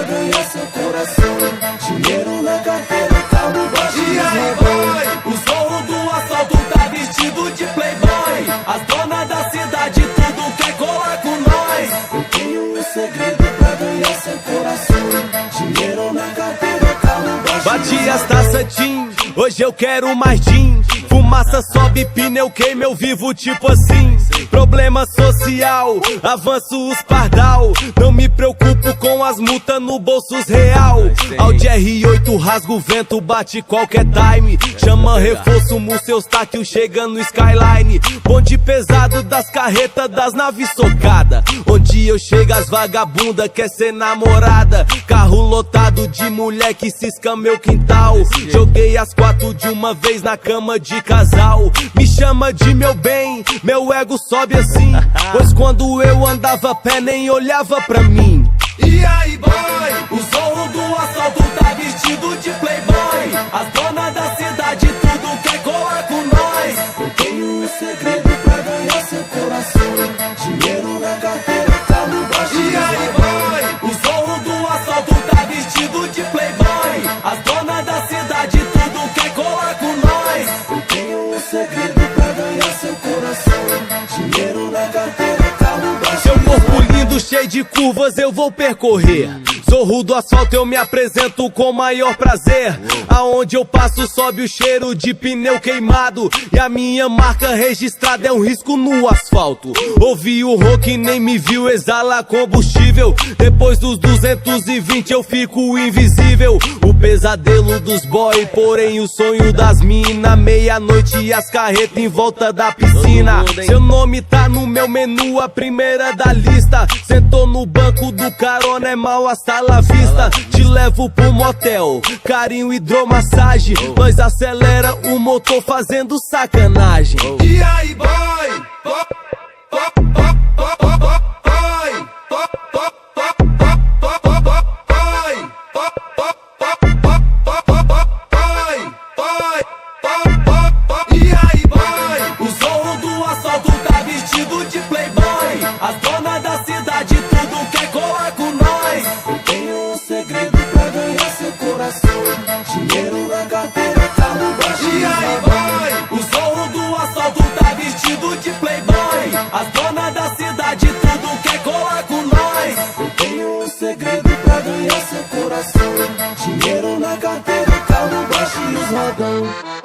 ganhar seu coração. Dinheiro na carteira, carro baixo. E aí, boy? O zorro do assalto tá vestido de playboy. As donas da cidade tudo quer colar com nós. Eu tenho um segredo pra ganhar seu coração. Dinheiro na carteira, carro baixo. Bati as taças Tim, hoje eu quero mais Tim. Fumaça sobe, pneu queima, eu vivo tipo assim. Problema social, avanço os pardal. Não me preocupo com as multas no bolsos real. Audi R8 rasga o vento, bate qualquer time. Chama reforço, Museu Eustáquio chega no Skyline. Bonde pesado das carretas das naves socada. Onde eu chego as vagabunda quer ser namorada. Carro lotado de mulher que cisca meu quintal. Joguei as 4 de uma vez na cama de casal. Me chama de meu bem, meu ego sobe assim. Pois quando eu andava a pé nem olhava pra mim. E aí, boy? O zorro do assalto tá vestido de playboy. As donas da cidade tudo quer colar com nós. Eu tenho um segredo pra ganhar seu coração. Dinheiro na carteira, carro baixo. E aí, boy? O zorro do assalto tá vestido de playboy. As donas da cidade tudo quer colar com nós. Eu tenho um segredo pra ganhar seu coração. Dinheiro na carteira, carro baixo. Seu corpo lindo, cheio de curvas, eu vou percorrer. Zorro do asfalto, eu me apresento com maior prazer. Aonde eu passo sobe o cheiro de pneu queimado. E a minha marca registrada é um risco no asfalto. Ouvi o rock e nem me viu, exala combustível. Depois dos 220 eu fico invisível. O pesadelo dos boy, porém o sonho das mina. Meia-noite e as carretas em volta da piscina. Seu nome tá no meu menu, a primeira da lista. Sentou no banco do carona, é mal hasta la vista. Te levo pro motel, carinho, hidromassagem. Nós acelera o motor fazendo sacanagem. E aí, boy? E aí, boy? O zorro do assalto tá vestido de playboy. As donas da cidade tudo quer colar com nós. Eu tenho um segredo pra ganhar seu coração. Dinheiro na carteira, carro baixo. E aí, boy? O zorro do assalto tá vestido de playboy. As donas da cidade tudo quer colar com nós. Eu tenho um segredo pra ganhar seu coração. Dinheiro na carteira, carro baixo e os rodão.